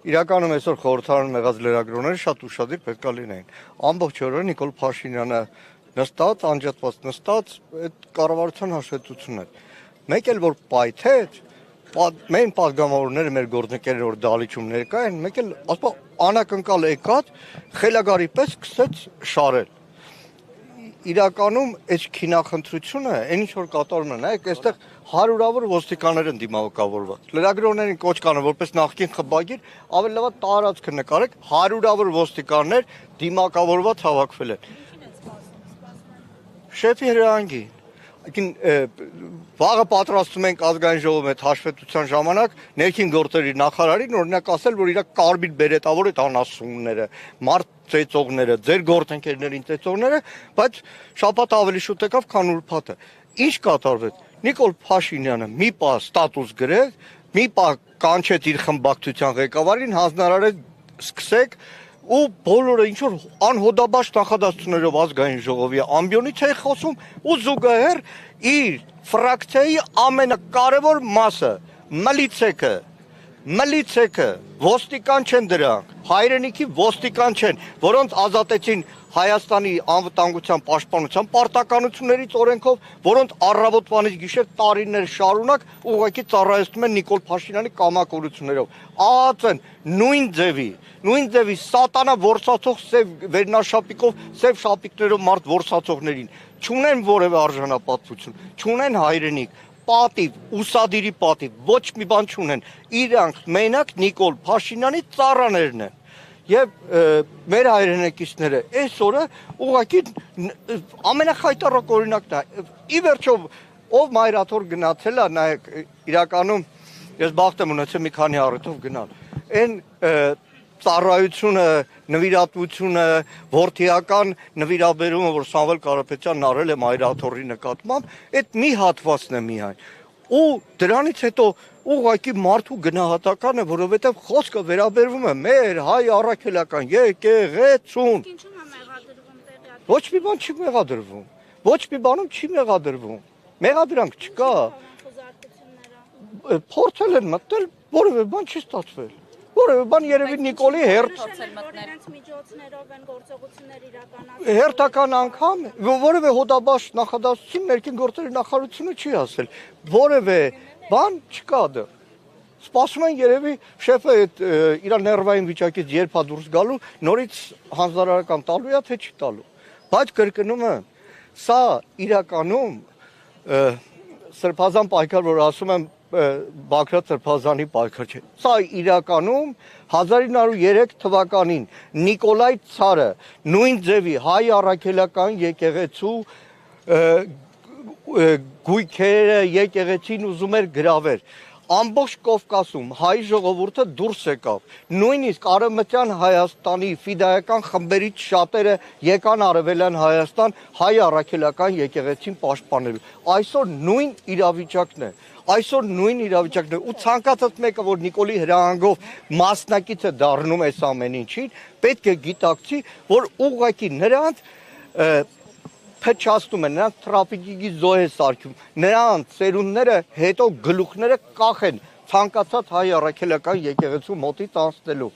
Իրականում այսօր խորհրդարանում եղած լրագրողները շատ ուշադիր պետք է լինեին։ Ամբողջ օրը Նիկոլ Փաշինյանը նստած, անջատված նստած, այդ կառավարության հաշվետվությունն է։ Մեկ էլ որ պայթեց, մեր падգամավորները, մեր գործընկերները որ դալիճում ներկա են, մեկ էլ ասպա անակնկալ եկած խելագարի պես սկսեց շարել։ Իրականում այս քինախնդրությունը, այն ինչ որ կատարում է, նայեք, այստեղ հարյուրավոր ոստիկաններ են դիմավորված։ Լրագրողներին կոչ կանը որպես նախկին խմբագիր, ավելի լավ տարածքը նկարեք, հարյուրավոր ոստիկաններ դիմակավորված հավաքվել են։ Շեֆի հրահանգի։ Վաղը պատրաստում ենք ազգային ժողովի հետ հաշվետվության ժամանակ ներքին գործերի նախարարին օրինակ ասել, որ իր կարմիր բերետավոր այդ անասունները, մարդ ծեծողները, ձեր գործընկերներին ծեծողները, բայց շաբաթ ավելի շուտ եկավ, քան ուրբաթը։ Ինչ կատարվեց։ Նիկոլ Փաշինյանը մի պահ ստատուս գրեց, մի պահ կանչեց իր խմբակցության ղեկավարին, հանձնարարեց սկսեք ու բոլորը ինչ որ անհոդաբաց նախադասություններով ազգային ժողովի ամբիոնից է խոսում ու զուգահեռ իր ֆրակցիայի ամենակարևոր մասը մլիցեքը ոստիկան չեն դրանք, հայրենիքի ոստիկան չեն, որոնց ազատեցին Հայաստանի անվտանգության պաշտպանության պարտականություններից օրենքով, որոնց առավոտվանից գիշեր տարիներ շարունակ ուղղակի ծառայեցնում են Նիկոլ Փաշինյանի կամակորություններով։ ԱԱԾ-ն նույն ձևի սատանա որսացող սև վերնաշապիկով, սև շապիկներով մարդ որսացողներին չունեն որևէ արժանապատվություն, չունեն հայրենիք, պատիվ, ուսադիրի պատիվ, ոչ մի բան չունեն։ Իրանք մենակ Նիկոլ Փաշինյանի ծառաներն են։ Եվ մեր հայրենակիցները այսօրը ուղղակի ամենախայտառակ օրինակն է։ Ի վերջո ով մայրաթոր գնացել է, նայեք, իրականում ես բախտ եմ ունեցել մի քանի առիթով գնալ։ Այն ծառայությունը, նվիրատվությունը, որդիական նվիրաբերումը, որ Սամվել Կարապետյանն արել է մայրաթորի նկատմամբ, այդ մի հատվածն է միայն։ Ու դրանից հետո ուղղակի մարդու գնահատականը, որովհետև խոսքը վերաբերվում է մեր հայ առաքելական եկեղեցուն։ Ոչ մի բան չի մեղադրվում։ Ոչ մի բանում չի մեղադրվում։ Մեղադրանք չկա։ Փորձել են մտնել, որևէ բան չի ստացվել։ Որևէ բան երևի Նիկոլի հերթական անգամ որևէ հոդաբաց նախադասություն ներքին գործերի նախարարությունը չի ասել։ Որևէ բան չկա դա։ Սպասում են երևի շեֆը այդ իր ներվային վիճակից երբ է դուրս գալու, նորից հանձնարարական տալու է, թե չի տալու։ Բայց կրկնում եմ, սա իրականում սրբազան պայքար, որ ասում եմ Բագրատ Սրբազանի պայքար չէ։ Սա իրականում 1903 թվականին Նիկոլայ Ցարը նույն ձևի հայ առաքելական եկեղեցու գույքերը եկեղեցին ուզում էր գրավել։ Ամբողջ Կովկասում հայ ժողովուրդը դուրս եկավ։ Նույնիսկ Արևմտյան Հայաստանի ֆիդայական խմբերից շատերը եկան Արևելյան Հայաստան հայ առաքելական եկեղեցին պաշտպանելու։ Այսօր նույն իրավիճակն է։ Ու ցանկացած մեկը, որ Նիկոլի հրահանգով մասնակից է դառնում այս ամեն ինչին, պետք է գիտակցի, որ ուղղակի նրանց փչացնում են, նրանց տրաֆիկի զոհ է սարքում, նրանց ծերունները հետո գլուխները կախեն ցանկացած հայ առաքելական եկեղեցու մոտից անցնելու։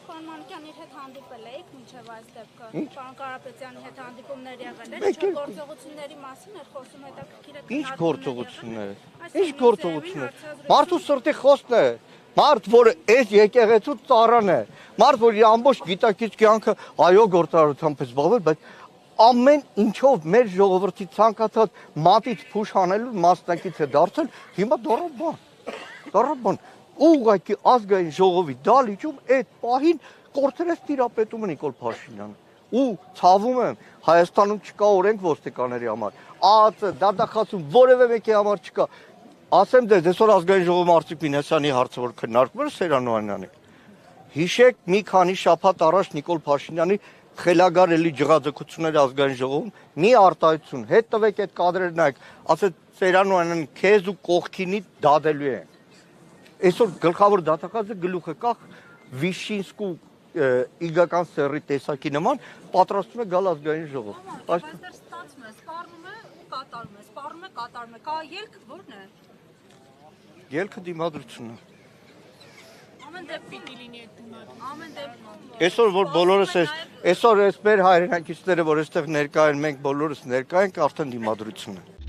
Պարոն Կարապետյանի հետ հանդիպումներ եղել են, ինչ գործողությունների մասին էր խոսում, հետաքրքիր է։ Ինչ գործողություններ։ Մարդու սրտի խոսքն է։ Մարդ, որ այս եկեղեցու ծառան է, մարդ, որ իր ամբողջ գիտակից կյանքը այո գործարարությամբ է զբաղվել, բայց ամեն ինչով մեր ժողովրդի ցանկացած մատից փուշ հանելու մասնակից է դարձել, հիմա դառաբան։ Ուղղակի ազգային ժողովի դալիճում այդ պահին կորցրեց տիրապետումը Նիկոլ Փաշինյանը։ Ու ցավում եմ, Հայաստանում չկա օրենք ոստիկանների համար, ԱԱԾ, դատախազում որևէ մեկի համար չկա։ Ասեմ դες այսօր ազգային ժողովի Արծիք Մինասյանի հարցը որ քննարկվում էր Սերանոյանյանի։ Հիշեք մի քանի շաբաթ առաջ Նիկոլ Փաշինյանի խելագար էլի ջղաձգությունների ազգային ժողովում մի արտահայտություն, հետ տվեք այդ կադրերը նայեք, ասեց Սերանոյանն քեզ ու կողքինի դադելու են։ Այսօր գլխավոր դատախազը գլուխը կախ Վիշինսկու իգական սերի տեսակի նման պատրաստում է գալ ազգային ժողով։ Բայց դեռ ստացվում է, սպառնում է ու կատարում է, սպառում է, կատարում է։ Կա ելք, ո՞րն է։ Ելքը դիմադրությունն է։ Ամեն դեպք պիտի լինի այդ դիմադրությունը։ Ամեն դեպք։ Այսօր որ բոլորս այսօր այս մեր հայրենակիցները որ այստեղ ներկա են, մենք բոլորս ներկա ենք, արդեն դիմադրություն է։